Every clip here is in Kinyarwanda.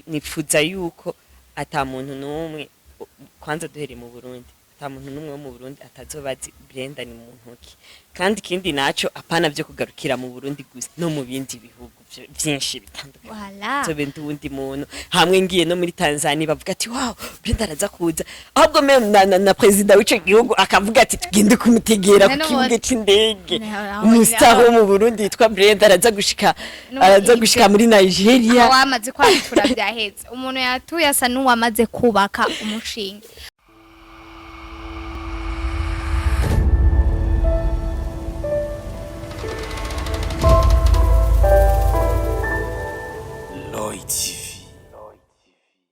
nifuza yuko ata muntu n'umwe kwanza duhere mu Burundi ata muntu n'umwe wo mu Burundi atazobazi Brenda ni muntu ki kandi kindi naco apana byo kugarukira mu Burundi gusa no mu bindi bihugu byinshi bitandukanye Voilà. so bindi wundi muntu hamwe ngiye no muri Tanzania bavuga ati wow Brenda araza kuza ahubwo meme na president w'ico gihugu akavuga ati tugende kumutegera ku kibuga c'indege umustar wo mu Burundi yitwa Brenda araza gushika muri Nigeria wamaze kwatura byahetse umuntu yatuye asa n'uwamaze kubaka umushinga.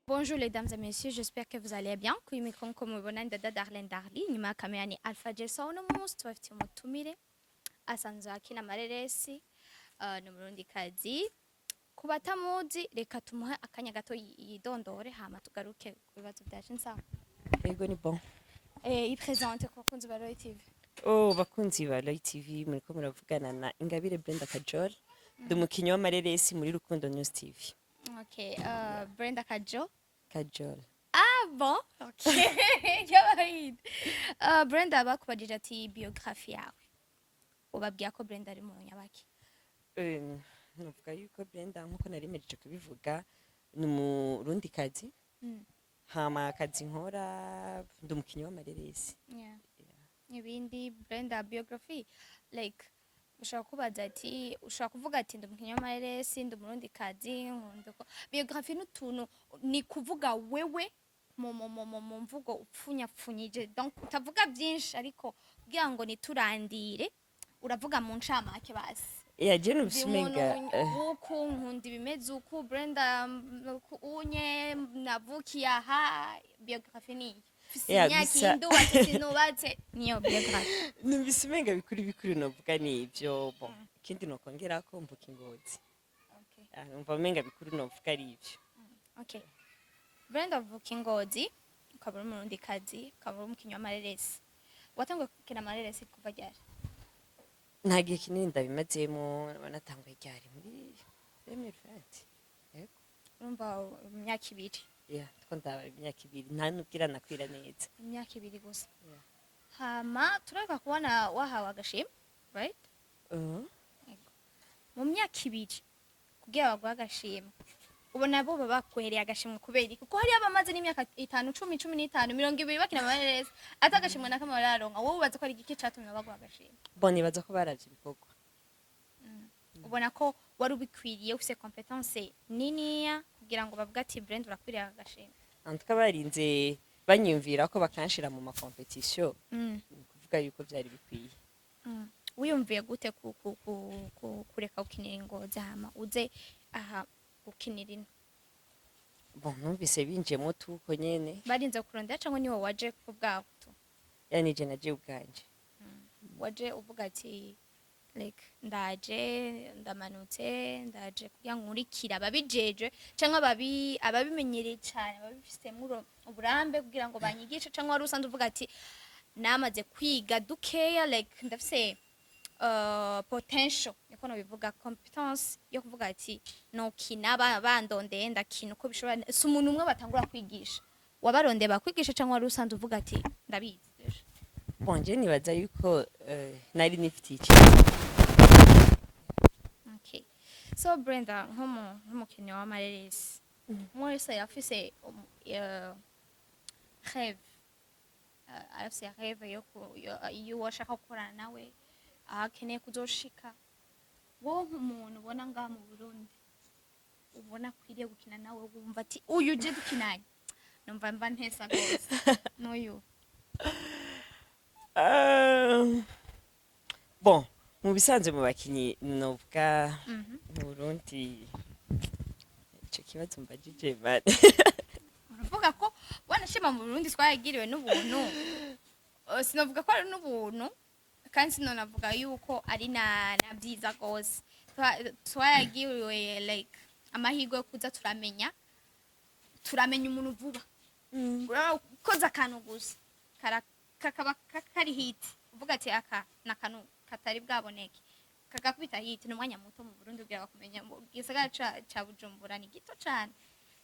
Bonjour les dames et messieurs, j'espère que vous allez bien. Kuimikon comme bonanda Darlene Darli, nyuma kamera ni Alpha Jason no munsi twafite umutumire asanzwe akina mareresi no murundi kazi. Kubatamuzi reka tumuhe akanya gato yidondore hama tugaruke kubibazo byacu nsaho. Yego ni bon. Il présente ko kunzi ba Royi TV. Oh bakunzi ba Royi TV muriko muravugana na Ingabire BLENDA Kajola. Dumukinyo mareresi muri Rukundo News TV. Okay, BLENDA Kajola. Ah bon, ok. Brenda bakubajije ati biography yawe. Ubabwiye ko Brenda ari muntu nyabaki? Nuvuga yuko Brenda nkuko narimejeje kubivuga ni umurundi kazi. Hama akazi nkora ndumukinyo w'amareresi. Yeah. Ibindi Brenda biography like ushaka kubaza ati ushaka kuvuga ati ndumukinyo w'amareresi ndumurundi kazi nkundako biography n'utuntu ni kuvuga wewe mu mvugo upfunyapfunyije donc utavuga byinshi ariko kugira ngo niturandire uravuga mu ncamake basi je nubimenga uko nkunda bimeze uko Brenda unye navukiye aha biography ni imyaka indu watinubatse niyo biography nubimenga bikuri novuga nivyo bon kindi nokongera ko mvuka ingozi. Okay. Numva menga bikuri novuga ari ivyo. Okay. Brenda avuka ingozi ukabura umurundi kazi ukabura umukinyo w'amareresi watanguye gukina amareresi kuva ryari? Nta gihe kinini ndabimazemo natanguye ryari muri 2020. Yego urumva imyaka 2. Yeah two ndaba imyaka 2 nta nubwira nakwira neza imyaka 2 gusa. Yeah. Hama turaka kubona wahawe agashimwe right? Mu myaka 2 kugira bagwa agashimwe ubona bo bakwereye agashimwe kubera kuko hari abamaze n'imyaka 5 10 15 20 bakina amareresi atagashimwe nakamararonka wowe ubaza ko ari igiki catumye bagwa agashimwe? Boni baza ko baravye ibikorwa. Ubona ko wari ubikwiriye ufise competence niniya kugira ngo bavuga ati Brenda urakwiriye agashimwe. Antuka barinze banyumvira ko bakanshira mu ma competition kuvuga yuko byari bikwiye. Wiyumviye gute kureka ukinira ingozi hama uze aha ukinira ino? Bon numvise binjemo tuko nyene barinze kurondera cyangwa niwe waje kubwabo tu? Yani je naje ubwanje. Waje uvuga ati like ndaje ndamanutse ndaje kugira nkurikira ababijeje cyangwa ababimenyereye cyane babifite muro uburambe kugira ngo banyigishe cyangwa wari usanzwe uvuga ati namaze kwiga dukeya like ndafise potential niko no bivuga competence yo kuvuga ati no kina bandondeye ndakina uko bishobora si umuntu umwe batangura kwigisha wabaronde bakwigisha cyangwa wari usanzwe uvuga ati ndabizi deje? Bonje nibaza yuko nari nifitiye iki. Okay, so Brenda nk'umukinnyi w'amareresi mwese yafise rêve arafise rêve yo washaka gukorana nawe akeneye kuzoshika wowe nk'umuntu ubona ngaha mu Burundi ubona kwiriye gukina nawe wumva ati uyu je dukinanye numva mba ntesa gose n'uyu? Bon mu bisanzwe mu bakinyi novuga mu Burundi ico kibazo mbajije bane uravuga ko wanashima mu Burundi twagiriwe n'ubuntu sinovuga ko ari n'ubuntu kandi sinonavuga yuko ari na byiza gose twagiriwe like amahirwe yo kuza turamenya umuntu vuba urakoza akantu gusa kakaba kari hit uvuga ati aka nakanu katari bwaboneke kagakubita hit n'umwanya muto mu Burundi ugira bakumenya mu gisagara ca Bujumbura ni gito cyane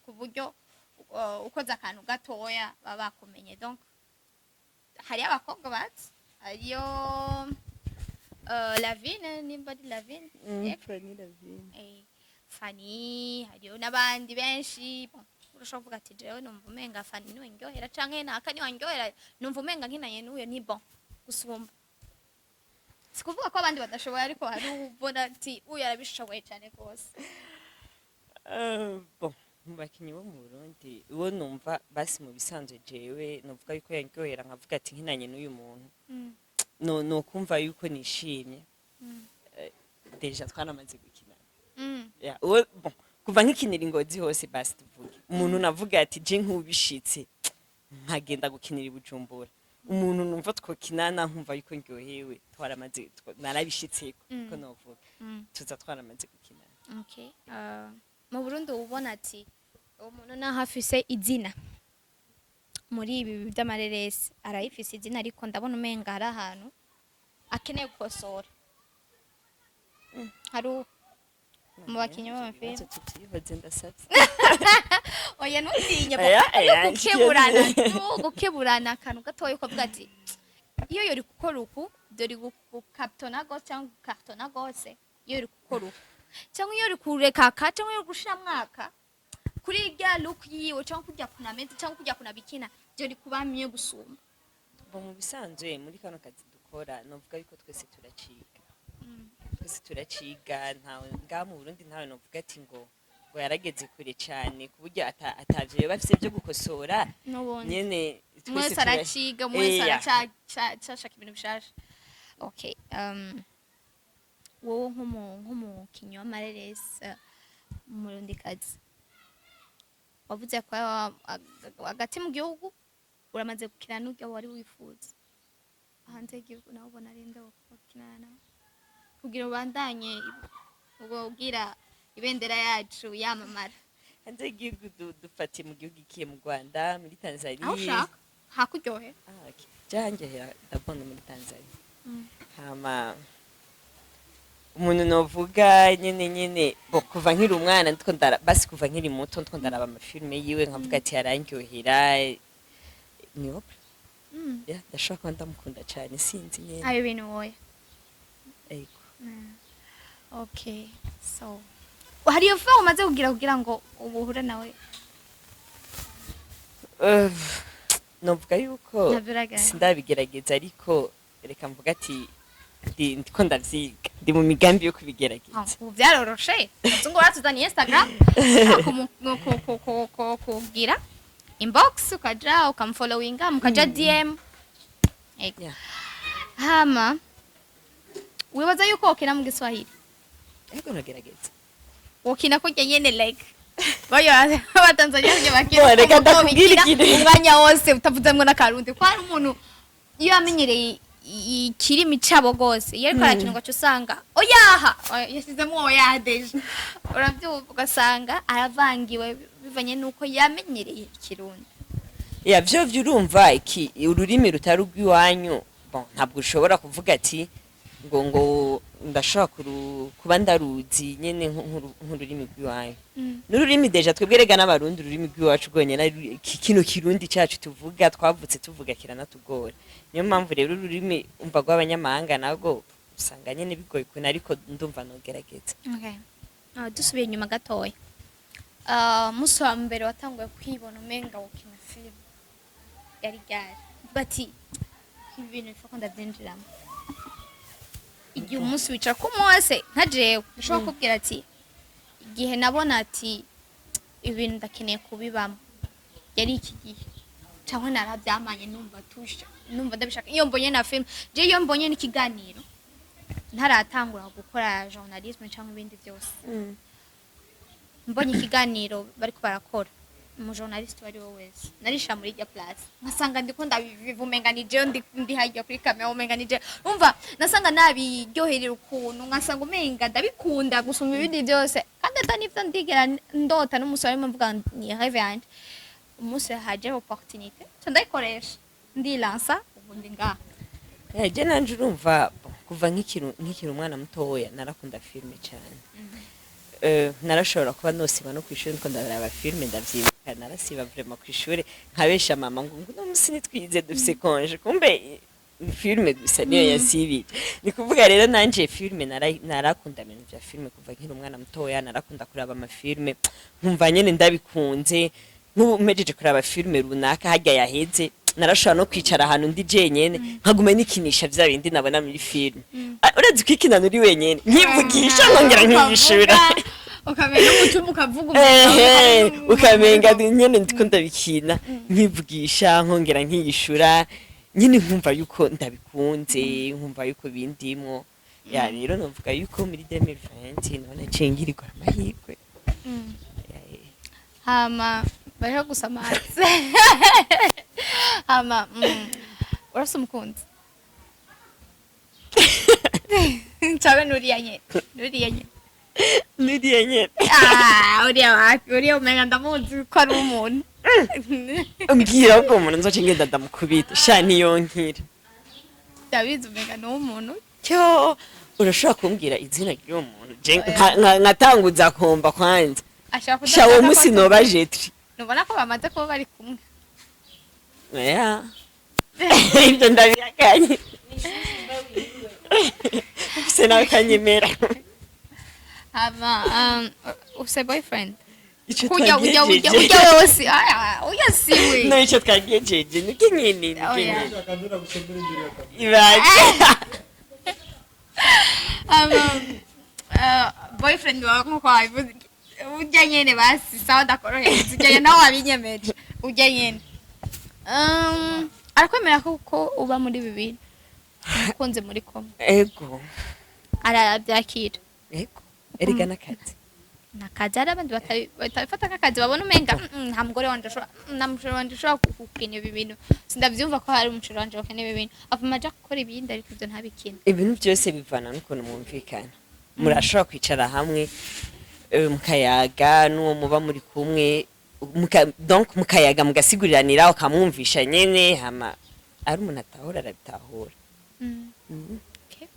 ku buryo ukoza akantu gatoya baba bakumenye. Donc hari abakobwa bati ariyo Lavine nimba di Lavine Fanny Lavine Fanny hariyo n'abandi benshi urashobora kuvuga ati jewe numva umenga Fanny niwe ndyohera canke naka niwe ndyohera numva umenga nkinanye n'uyo ni bon gusumba. Sikuvuga ko abandi badashoboye ariko hari ubona ati uyu arabishoboye cyane rwose. Bon mu bakinyi bo mu Burundi uwo numva basi mu bisanzwe jewe novuga yuko yangohera nkavuga ati nkinanye n'uyu muntu no kumva yuko nishimye deja twanamaze gukina ya bon kuva nkikinira ingozi hose basi tuvuge umuntu navuga ati je nkubishitse nkagenda gukinira Bujumbura umuntu numva twokinana nkumva yuko ndyohewe twaramaze narabishitseko ko novuga tuza twaramaze gukinana. Okay. Mu Burundi ubona ati umuntu naho afise izina muri ibi by'amareresi arayifise izina ariko ndabona umenga hari ahantu akeneye gukosora. Hari mu bakinyi b'amafilme tutibaze ndasabye oya nutinya gukeburana akantu gatoya ukavuga ati iyo yori gukora uku dore gukaptona gose cyangwa gukartona gose iyo yori gukora uku cyangwa iyo yori kureka ka cyangwa iyo gushira mwaka kuri rya look yiwe cyangwa kujya kuna meza cyangwa kujya kuna bikina dore kubamye gusumba. Bo mu bisanzwe muri kano kazi dukora novuga yuko twese turaciga twese turaciga ntawe nga mu Burundi ntawe novuga ati ngo yarageze kure cyane ku buryo atavye bafise byo gukosora nyene twese araciga mwese aracashaka ibintu bishasha. Okay. Wowe nk'umukinyi w'amareresi mu Burundi kazi wavuze ko hagati mu gihugu uramaze gukina n'uryo wari wifuza hanze y'igihugu nawe ubona ari nde wakinana kugira ubandanye ubwira ibendera yacu yamamara hanze y'igihugu dufate mu gihugu ikiye mu Rwanda muri Tanzania aho ushaka hakuryohe janjye ndabona muri Tanzania hama umuntu novuga nyene bo kuva nkiri umwana ndiko basi kuva nkiri muto ndiko ndaraba amafilme yiwe nkavuga ati yarangyohera ni opera ya ndashaka ko ndamukunda cyane sinzi nyene ayo bintu woya ego. Okay, so hari iyo film umaze kugira ngo ubuhure nawe novuga yuko sindabigerageza ariko reka mvuga ati ndiko ndavyiga ndi mu migambi yo kubigerageza. Ubu byaroroshe ngo batuzanye Instagram kugira inbox ukaja ukamfollowinga mukaja DM hama wibaza yuko ukina mu Giswahili ego nagerageza ukina ko nyene like bayo abatanzania byo bakina reka ndakubwira ikintu umwanya wose utavuze ngo nakarundi ko hari umuntu iyo amenyereye ikirimi cabo gose yeriko arakina ngo usanga oyaha yashizemo oyaha deje uravyuvuga ugasanga aravangiwe bivanye nuko yamenyereye ikirundi. Ya byo vyurumva iki ururimi rutari rw'iwanyu bon ntabwo ushobora kuvuga ati ngo ndashaka kuba ndaruzi nyene nk'ururimi rw'iwanyu n'ururimi deja twebwerega n'abarundi ururimi rw'iwacu gonyene kino kirundi cyacu tuvuga twavutse tuvuga kiranatugora niyo mpamvu rero ururimi umva rw'abanyamahanga nago usanga nyene bigoye kuna ariko ndumva nogerageza. Okay. Dusubiye inyuma gatoya musi wa mbere watanguye kwibona umenga ukina film yari bati ibintu bifako ndabyinjiramo igihe umunsi wicara ku mwese nka jewe ushobora kubwira ati igihe nabona ati ibintu ndakeneye kubibamo yari iki gihe cyangwa narabyamanye numva ndabishaka iyo mbonye na film je iyo mbonye n'ikiganiro ntaratangura gukora journalisme cyangwa ibindi byose mbonye ikiganiro bariko barakora mu journalist wari wese narisha muri rya place nkasanga ndiko ndabivumenga ni je ndi hajya kuri camera umenga ni je umva nasanga nabiryoherera ukuntu nkasanga umenga ndabikunda gusoma ibindi byose kandi atanivyo ndigera ndota n'umusore mvuga ni rêve yanje umunsi haje opportunité ndayikoresha ndilansa ubundi nga je nanje urumva kuva nk'ikiri umwana mutoya narakunda filme cyane. Narashobora kuba nosiba no kwishuri nko ndaraba filme ndavyibuka narasiba vraiment kwishuri nkabesha mama ngo no musi nitwize dufise konje kumbe filme gusa niyo yasibije. Ni kuvuga rero nanje filme narakunda ibintu bya filme kuva nkiri umwana mutoya narakunda kuraba ama filme nkumva nyene ndabikunze nk'umejeje kuraba filme runaka hajya yaheze narashobora no kwicara ahantu ndi jenyene nkaguma nikinisha vya bindi nabona muri filme. Urazi kwikina nuri wenyene nkivugisha nkongera nkishura ukamenga umutima ukavuga ukamenga nyene ndiko ndabikina nkivugisha nkongera nkiyishura nyine nkumva yuko ndabikunze nkumva yuko bindimo ya rero novuga yuko muri 2020 none cengirirwa amahirwe. Hama baje gusamaza hama urasa umukunzi Chabe nuriya nyene uriya umenga ndamuzi ko ari umuntu mbwira ko umuntu nzoce ngenda ndamukubita sha niyo nkira ndabizi umenga no umuntu cyo urashobora kumbwira izina ry'uwo muntu nkatanguza kumva kwanza sha uwo musi noba jetri nubona ko bamaze kuba bari kumwe ya ibyo ndabiyakanye se nawe kanyemera hama use boyfriend icyo ujya wose uya siwe no icyo twagejeje niki nyine ibaje boyfriend wawe nkuko wabivuze ujya nyene basi sawa dakoroheza ujya nawe wabinyemeje ujya nyene arakwemera ko uba muri bibiri umukunze muri komwe ego arabyakira ego erega nakazi hari abandi batabifata nk'akazi babona umenga nta mugore wanje ushobora gukina ibi bintu sindavyumva ko hari umushoro wanje wakina ibi bintu avuma aja gukora ibindi ariko ivyo ntabikina. Ibintu byose bivana n'ukuntu mwumvikana murashobora kwicara hamwe mukayaga n'uwo muba muri kumwe donc mukayaga mugasiguriranira ukamwumvisha nyene hama ari umuntu atahora arabitahura. Okay.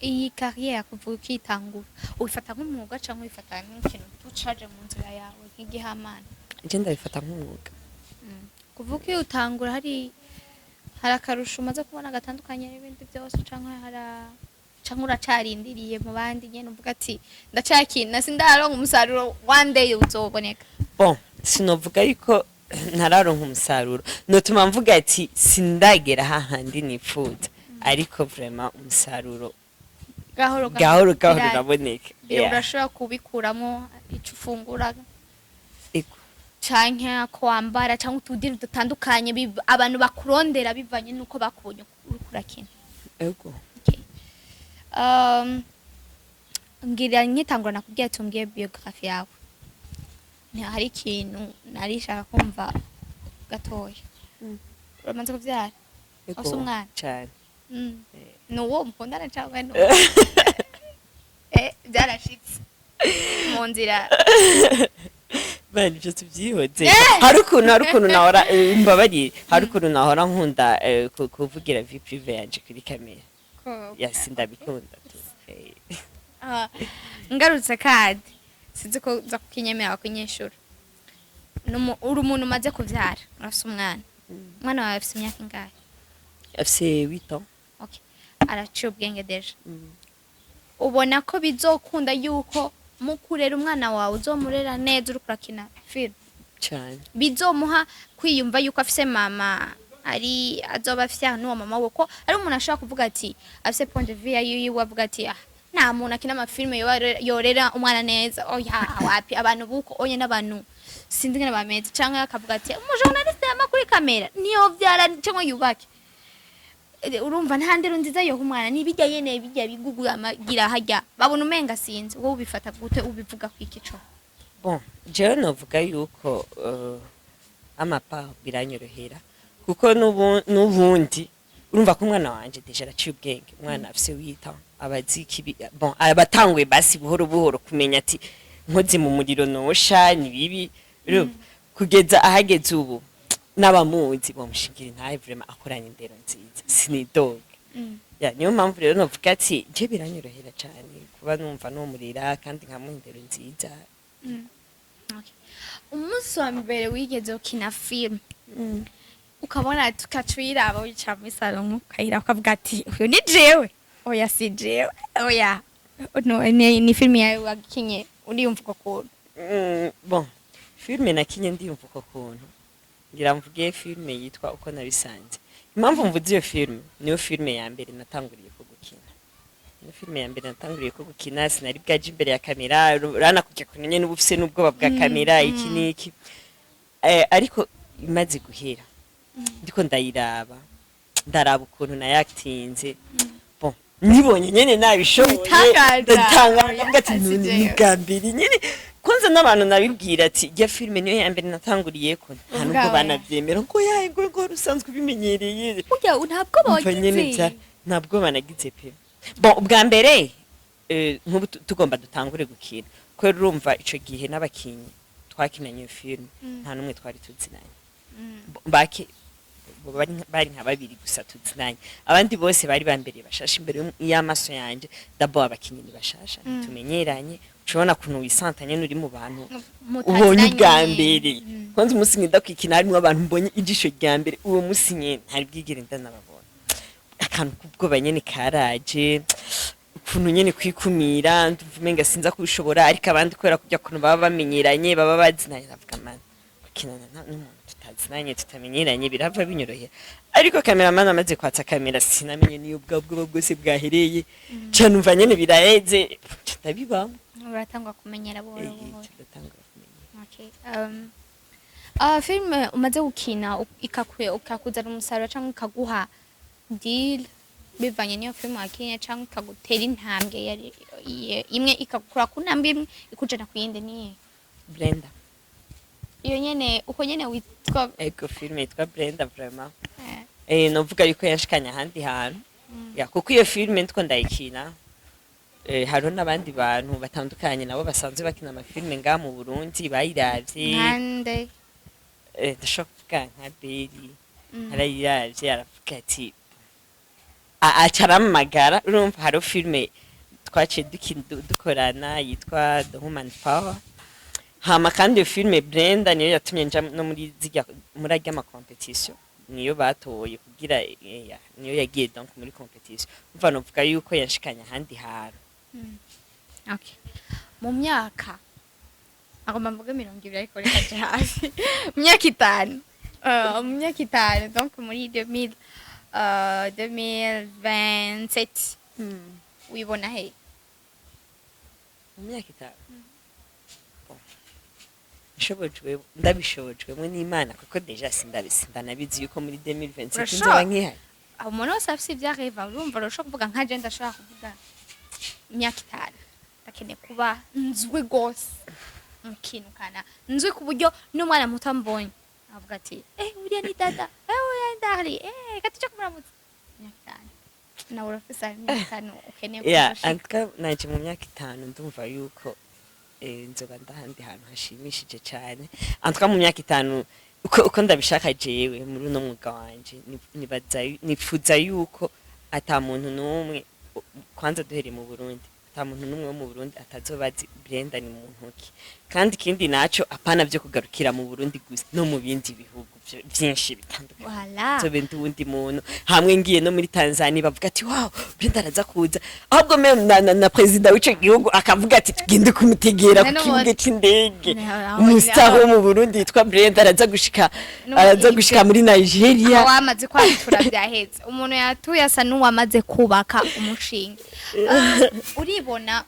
Iyi carrière kuvuga ukitangura ubifata nk'umwuga cyangwa ubifata nk'ikintu tucaje mu nzira yawe nk'igihamana? Je ndabifata nk'umwuga. Kuvuga iyo utangura hari akarusho umaze kubona gatandukanye n'ibindi byose cyangwa cyangwa uracarindiriye mu bandi nyene uvuga ati ndacakina sindaronka umusaruro one day uzoboneka? Bon sinovuga yuko ntararonka umusaruro notuma mvuga ati sindagera hahandi nifuza ariko vraiment umusaruro gahoro uraboneka. Urashobora kubikuramo icyo ufungura canke kwambara cyangwa utudiri dutandukanye abantu bakurondera bivanye nuko bakubonye urakina. Ego ngira nyitangura nakubwiye tumbwiye biography yawe ni hari ikintu narishaka kumva gatoya. Uramaze kuvyara ose umwana cyane nuwo mukundana cyangwa no byarashitse mu nzira bani byo tubyihoze hari ukuntu nahora mbabari hari ukuntu nahora nkunda kuvugira vie prive yanje kuri kamera yasinda bikunda ngarutse kandi sinzi ko za kukinyemera kunyeshura uri umuntu umaze kuvyara urafise umwana wawe afise imyaka ingahe? afise 8 ans. Okay, araciye ubwenge deja. Ubona ko bizokunda yuko mukurera umwana wawe uzomurera neza uri kurakina film cyane bizomuha kwiyumva yuko afise mama ari azoba afise n'uwo mama we ko ari umuntu ashaka kuvuga ati afise point de vue yiwe avuga ati nta muntu akina amafilme yorera umwana neza oya wapi abantu buko onye n'abantu sindi ngene bameze canke akavuga ati umujournaliste yama kuri kamera niyo vyara cyangwa yubake. Urumva nta ndero nziza yo umwana nibijya yene bijya bigugu amagira hajya babona umenga sinzi wowe ubifata gute ubivuga kwikico? Bon je novuga yuko amapa biranyorohera kuko nubundi urumva ko umwana wanje deje araciye ubwenge umwana afise 8 ans abaziki bon abatangwe basi buhoro kumenya ati nkoze mu muriro nosha ni bibi kugeza ahageze ubu n'abamuzi bamushingira ntaye vraiment akoranye indero nziza sinidoga ya niyo mpamvu rero novuga ati je biranyorohera cyane kuba numva no murira kandi nkamuha indero nziza. Okay. Umunsi wa mbere wigeze ukina film ukabona tukacwiraba wicara muri salon ukayira ukavuga ati uyu ni jewe oya si jewe oya no ni film yawe wakinye uriyumva uko kuntu? Bon filme nakinye ndiyumva uko kuntu ngira mvuge filme yitwa uko nabisanze. Impamvu mvuze iyo filme niyo filme ya mbere natanguriye ko gukina. Niyo filme ya mbere natanguriye ko gukina sinari bwaje imbere ya kamera urana kujya kunenye n'ubufise n'ubwoba bwa kamera iki niki ariko imaze guhera ndiko ndaraba ukuntu nayactinze bon nibonye nyene nabishoboye ndatanga ngati ni gambiri nyene kwanza n'abantu nabibwira ati ya filme niyo ya mbere natanguriye ko nta nubwo banavyemera ngo yaye ngo rusanzwe bimenyereye burya ntabwo bagize ntabwo banagize pe bon ubwa mbere nk'ubu tugomba dutangure gukina ko urumva ico gihe n'abakinyi twakinanye iyo filme nta numwe twari tuzinanye bake bari nka babiri gusa tuzinanye abandi bose bari bambere bashasha imbere y'amaso yanje d'abord abakinyi ni bashasha tumenyeranye ushobona kuntu wisantanye n'uri mu bantu ubonye ubwa mbere kwanza umunsi ngenda kwikina harimo abantu mbonye ijisho rya mbere uwo munsi nyene ntari bwigere ndanababona akantu kubwoba nyene karaje ukuntu nyene kwikumira ndumva sinza kubishobora ariko abandi kwera kujya kuntu baba bamenyeranye baba bazinanye navuga man gukinana n'umuntu tutazinanye tutamenyeranye birava binyorohera ariko cameraman amaze kwatsa kamera sinamenye niyo bwabwo bwose bwahereye cyane umva nyene biraheze ndabibamo uratangwa kumenyera buhoro buhoro. Okay. Filme umaze gukina ikakuzana umusaruro cyangwa ikaguha deal bivanye niyo filme wakinye cyangwa ikagutera intambwe imwe ikakura ku ntambwe imwe ikujana ku yindi niye Blenda iyo nyene uko nyene witwa ego filme yitwa Blenda vraiment novuga yuko yashikanya ahandi hantu ya kuko iyo filme ndiko ndayikina hariho n'abandi bantu batandukanye nabo basanzwe bakina amafilme nga mu Burundi bayiravye nande ndashaka kuvuga nka Beri arayiravye aravuga ati acaramagara urumva hariho filme twaciye dukorana yitwa The Human Power hama kandi iyo filme Blenda niyo yatumye nja no muri arya ma competition niyo batoye kugira niyo yagiye donc muri competition umva novuga yuko yashikanya ahandi hantu. Okay. Mu myaka agomba mvuga 20 ariko reka je hasi mu myaka 5 donc muri 2027 wibona he mu myaka 5 ndabishobojwe n'Imana kuko deja sindanabizi yuko muri 2027 nzaba nkihari aho umuntu wese afise ivyareva urumva urashobora kuvuga nka je ndashobora kuvuga imyaka 5 ndakeneye kuba nzwi gose mukinu kana nzwi ku buryo n'umwana muto mbonye avuga ati uriya ni dada oya ndahari katicha kumuramutsa imyaka 5 na urafisa imyaka 5 ukeneye kushika antka naje mu myaka 5 ndumva yuko nzoba ndahandi hantu hashimishije cyane antka mu myaka 5 uko ndabishaka jewe muri uno mwuga wanje nifuza yuko ata muntu n'umwe kwanza duhere mu Burundi ata muntu n'umwe wo mu Burundi atazobazi Blenda ni muntu ki kandi kindi naco apana byo kugarukira mu Burundi gusa no mu bindi bihugu byinshi bitandukanye voilà so bindi wundi muntu hamwe ngiye no muri Tanzania bavuga ati wow Blenda araza kuza ahubwo meme na president w'ico gihugu akavuga ati tugende kumutegera ku kibuga c'indege umustar wo mu Burundi yitwa Blenda araza gushika muri Nigeria wamaze kwatura byaheze umuntu yatuye asa n'uwamaze kubaka umushinga uribona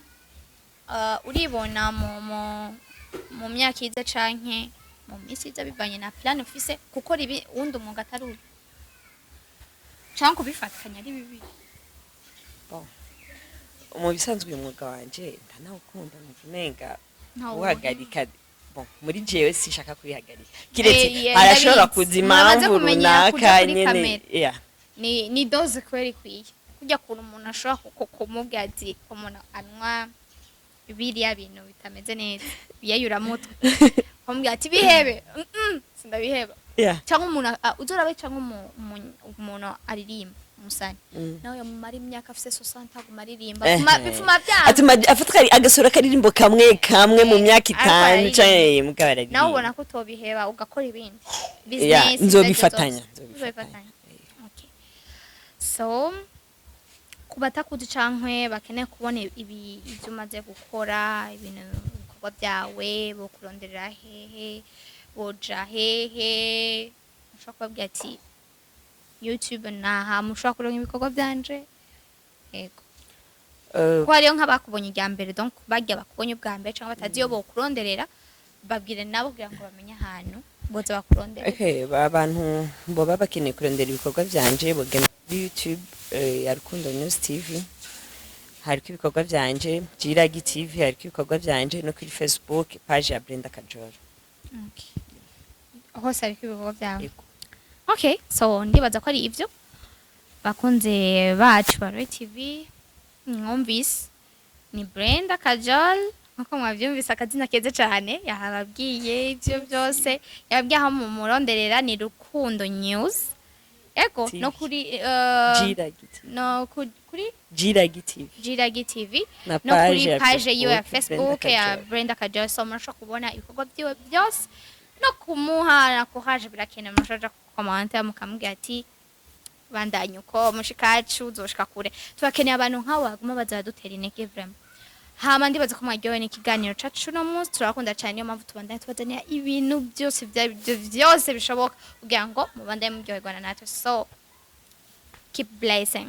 mu myaka iza canke mu misi iza bivanye na plan ufise kuko ribi wundi umwuga atari canke kubifatanya ari bibi mu bisanzwe umwuga wanje ntanawukunda mvumenga uhagarika muri jewe sishaka kubihagarika kiretse arashobora kuzima runaka nyene ni doze kweri kwiye kujya kuntu umuntu ashobora kumubwira ati umuntu anwa biriya bintu bitameze neza biyayura mutwe kumubwira ati bihebe sindabiheba Yeah. cyangwa umuntu uzorabe cyangwa umuntu aririmba umusani nawe yamara imyaka afise 60 aguma aririmba bifuma byanga afatwa agasura karirimbo kamwe mu myaka 5 cyane mugabarari nawe ubona ko tobiheba ugakora ibindi yeah, business nzobifatanya okay so kubatakuzi cankwe bakeneye kubona ibyo umaze gukora ibintu bikorwa byawe bo kuronderera hehe boja hehe ushaka kubabwira ati YouTube naha mushaka kuronka ibikorwa byanje yego ko hariyo nk'abakubonye ijya mbere donc bajya bakubonye bwa mbere cyangwa batazi yo bo kuronderera babwire nabo kugira ngo bamenye ahantu boza bakurondera okay abantu bo bakeneye kurondera ibikorwa byanje bogenda kuri YouTube ya Rukundo News TV hariko ibikorwa byanje Jiragi TV hariko ibikorwa byanje no kuri Facebook page ya BLENDA Kajola okay hose hariko ibikorwa byawe okay so ndibaza ko ari ivyo bakunze bacu ba Royi TV mwumvise ni BLENDA Kajola nkuko mwavyumvise akazina keze cyane yahababwiye ivyo byose yababwiye aho mu muronderera ni Rukundo News ego no kuri Jiragi no kuri Jiragi TV no kuri page ya Facebook ya BLENDA Kajola so murashobora kubona ibikorwa byiwe byose no kumuha ko haje birakene mushaje komanta mukamubwira ati bandanye uko mushikacu uzoshika kure tubakeneye abantu nkawe baguma bazadutera intege vraiment hama ndibaza ko mwaryowe n'ikiganiro cacu no munsi turakunda cyane niyo mpamvu tubandanye tubazaniye ibintu byose byose bishoboka kugira ngo mubandanye muryoherwa natwe so keep blessing